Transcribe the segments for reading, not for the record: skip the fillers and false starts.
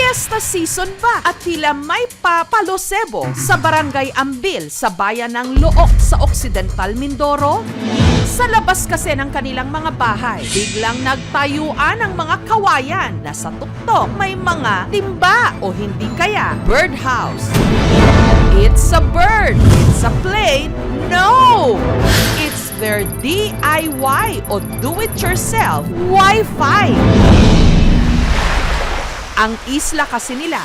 Fiesta season ba? At tila may papalosebo sa Barangay Ambil sa bayan ng Look sa Occidental Mindoro? Sa labas kasi ng kanilang mga bahay, biglang nagtayuan ang mga kawayan na sa tuktok may mga timba o hindi kaya birdhouse. It's a bird. It's a plane. No! It's their DIY o do-it-yourself Wi-Fi. Ang isla kasi nila,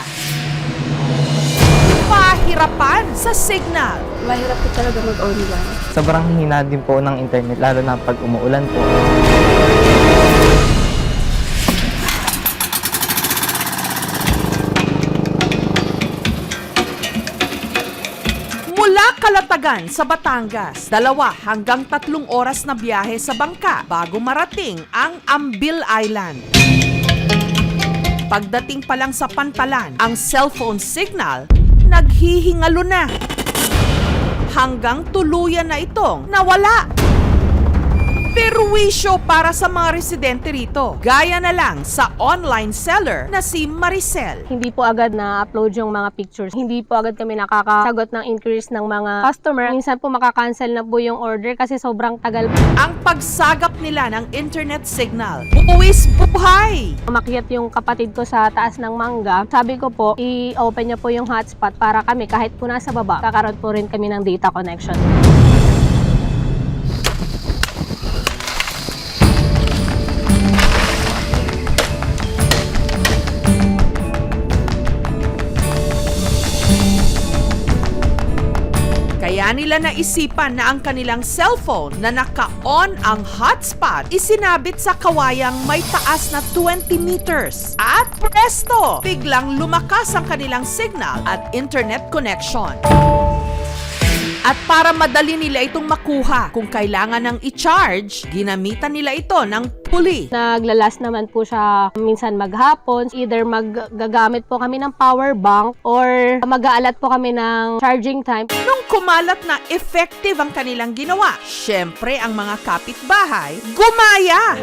pahirapan sa signal. Mahirap po talaga mag-online. Sobrang hina din po ng internet, lalo na pag umuulan po. Mula Calatagan sa Batangas, 2 hanggang 3 oras na biyahe sa bangka bago marating ang Ambil Island. Pagdating pa lang sa Pantalan, ang cellphone signal naghihingalo na. Hanggang tuluyan na itong nawala. Perwisyo para sa mga residente rito. Gaya na lang sa online seller na si Maricel. Hindi po agad na-upload yung mga pictures. Hindi po agad kami nakakasagot ng inquiries ng mga customer. Minsan po makakancel na po yung order kasi sobrang tagal. Ang pagsagap nila ng internet signal, buwis buhay. Umakyat yung kapatid ko sa taas ng mangga. Sabi ko po, i-open niya po yung hotspot para kami kahit po nasa baba, kakaroon po rin kami ng data connection. Kaya nila naisipan na ang kanilang cellphone na naka-on ang hotspot isinabit sa kawayang may taas na 20 meters. At presto! Biglang lumakas ang kanilang signal at internet connection. At para madali nila itong makuha, kung kailangan ng i-charge, ginamitan nila ito ng pulley. Naglalas naman po siya minsan maghapon. Either maggagamit po kami ng power bank or mag-aalat po kami ng charging time. Nung kumalat na effective ang kanilang ginawa, syempre ang mga kapitbahay gumaya.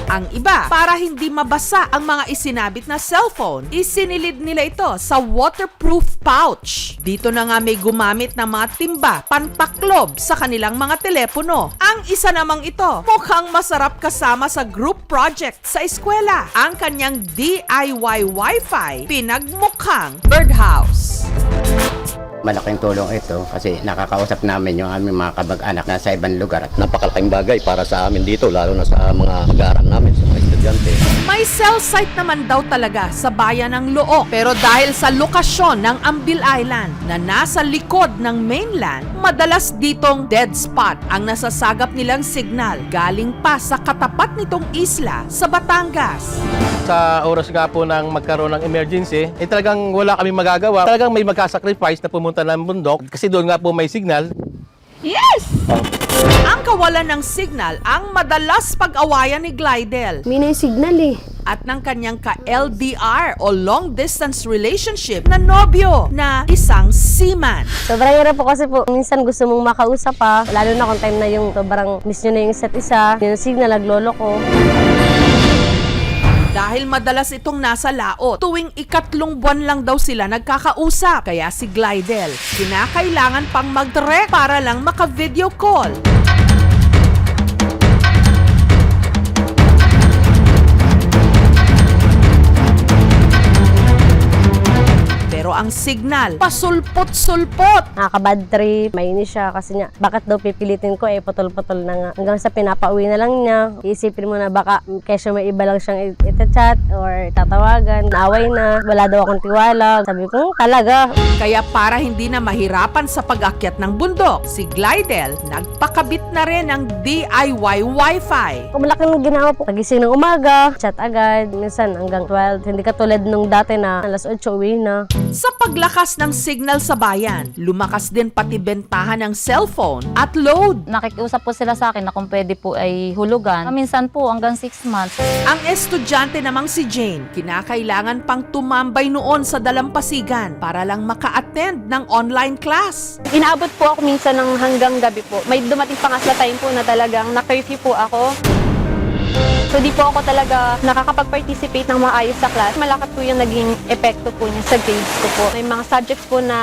Ang iba, para hindi mabasa ang mga isinabit na cellphone, isinilid nila ito sa waterproof pouch. Dito na nga may gumamit ng mga timba, pantaklob sa kanilang mga telepono. Ang isa namang ito, mukhang masarap kasama sa group project sa eskwela. Ang kanyang DIY Wi-Fi, pinagmukhang birdhouse. Malaking tulong ito kasi nakakausap namin yung aming mga kabag-anak na sa ibang lugar. Napakalaking bagay para sa amin dito, lalo na sa mga mag-aaral namin, sa mga estudyante. May cell site naman daw talaga sa bayan ng Look. Pero dahil sa lokasyon ng Ambil Island na nasa likod ng mainland, madalas ditong dead spot ang nasasagap nilang signal galing pa sa katapat nitong isla sa Batangas. Sa oras nga po ng magkaroon ng emergency, talagang wala kami magagawa. Talagang may magkasacrifice na pumunta ng bundok kasi doon nga po may signal. Ang kawalan ng signal ang madalas pag-awayan ni Glidel May signal eh. at ng kanyang ka-LDR o long distance relationship na nobyo na isang seaman. Sobrang hirap po kasi po, minsan gusto mong makausap pa, lalo na kung time na yung sobrang miss nyo na yung isa't isa, yung signal, naglolo ko. Dahil madalas itong nasa laot, tuwing 3 buwan lang daw sila nagkakausap. Kaya si Glidel, kinakailangan pang mag-direct para lang maka-video call. Pero ang signal, pasulpot-sulpot. Nakaka-bad trip, mainis siya kasi niya, bakit daw pipilitin ko putol-putol na nga. Hanggang sa pinapauwi na lang niya, iisipin mo na baka kesyo may iba lang siyang ita-chat or tatawagan, naaway na, wala daw akong tiwala. Sabi ko, talaga. Kaya para hindi na mahirapan sa pag-akyat ng bundok, si Glidel nagpakabit na rin ng DIY Wi-Fi. Kung malaki nung ginawa po, nagising ng umaga, chat agad, minsan hanggang 12. Hindi katulad nung dati na alas 8 uwi na. Sa paglakas ng signal sa bayan, lumakas din pati bentahan ng cellphone at load. Nakikiusap po sila sa akin na kung pwede po ay hulugan. Minsan po hanggang 6 months. Ang estudyante namang si Jane, kinakailangan pang tumambay noon sa dalampasigan para lang maka-attend ng online class. Inaabot po ako minsan ng hanggang gabi po. May dumating pa nga sa time po na talagang na-curfew po ako. So di po ako talaga nakakapag-participate ng maayos sa class. Malaki po yung naging epekto po niya sa grades ko po. May mga subjects po na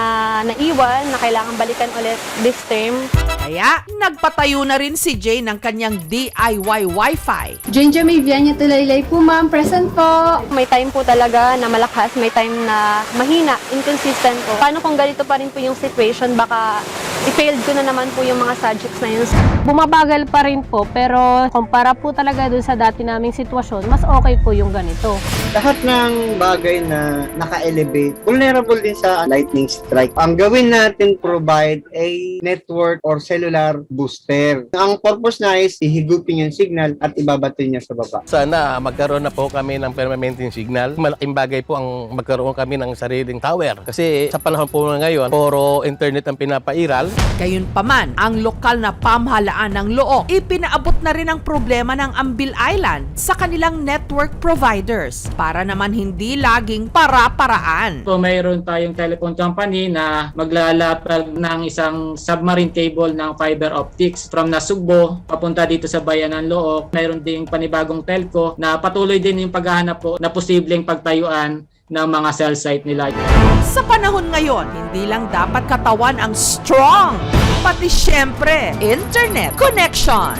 naiwan na kailangan balikan ulit this term. Kaya nagpatayo na rin si Jay ng kanyang DIY Wi-Fi. Jenja May Vianya Talaylay po, ma'am. Present po. May time po talaga na malakas, may time na mahina, inconsistent po. Paano kung ganito pa rin po yung situation, baka i-failed ko na naman po yung mga subjects na yun. Bumabagal pa rin po, pero kumpara po talaga dun sa dati naming sitwasyon, mas okay po yung ganito. Lahat ng bagay na naka-elevate, vulnerable din sa lightning strike. Ang gawin natin, provide a network or cellular booster. Ang purpose na is ihigupin yung signal at ibabato niya sa baba. Sana magkaroon na po kami ng permanent signal. Malaking bagay po ang magkaroon kami ng sariling tower. Kasi sa panahon po ngayon, puro internet ang pinapairal. Gayunpaman, ang lokal na pamahalaan ng Loo, ipinaabot na rin ang problema ng Ambil Island sa kanilang network providers para naman hindi laging para-paraan. So mayroon tayong telephone company na maglalapag ng isang submarine cable ng fiber optics from Nasugbo papunta dito sa bayan ng Loo. Mayroon ding panibagong telco na patuloy din yung paghahanap po na posibleng pagtayuan ng mga cell site nila. Sa panahon ngayon, hindi lang dapat katawan ang strong, pati syempre, internet connection.